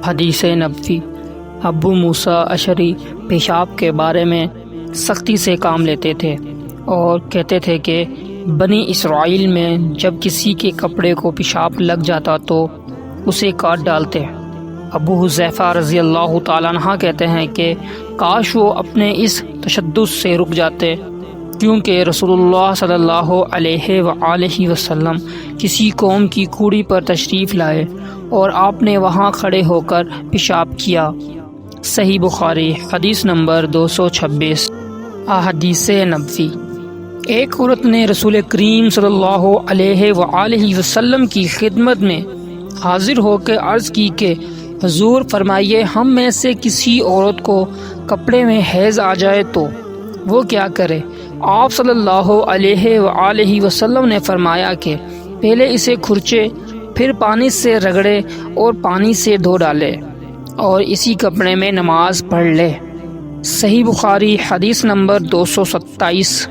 حدیث نبوی۔ ابو موسیٰ اشعری پیشاب کے بارے میں سختی سے کام لیتے تھے اور کہتے تھے کہ بنی اسرائیل میں جب کسی کے کپڑے کو پیشاب لگ جاتا تو اسے کاٹ ڈالتے۔ ابو حذیفہ رضی اللہ تعالیٰ عنہ کہتے ہیں کہ کاش وہ اپنے اس تشدد سے رک جاتے، کیونکہ رسول اللہ صلی اللہ علیہ وآلہ وسلم کسی قوم کی کوڑی پر تشریف لائے اور آپ نے وہاں کھڑے ہو کر پیشاب کیا۔ صحیح بخاری حدیث نمبر 226۔ احادیث نبوی۔ ایک عورت نے رسول کریم صلی اللہ علیہ وآلہ وسلم کی خدمت میں حاضر ہو کے عرض کی کہ حضور فرمائیے ہم میں سے کسی عورت کو کپڑے میں حیض آ جائے تو وہ کیا کرے؟ آپ صلی اللہ علیہ وآلہ وسلم نے فرمایا کہ پہلے اسے کھرچے، پھر پانی سے رگڑے اور پانی سے دھو ڈالے اور اسی کپڑے میں نماز پڑھ لے۔ صحیح بخاری حدیث نمبر 227۔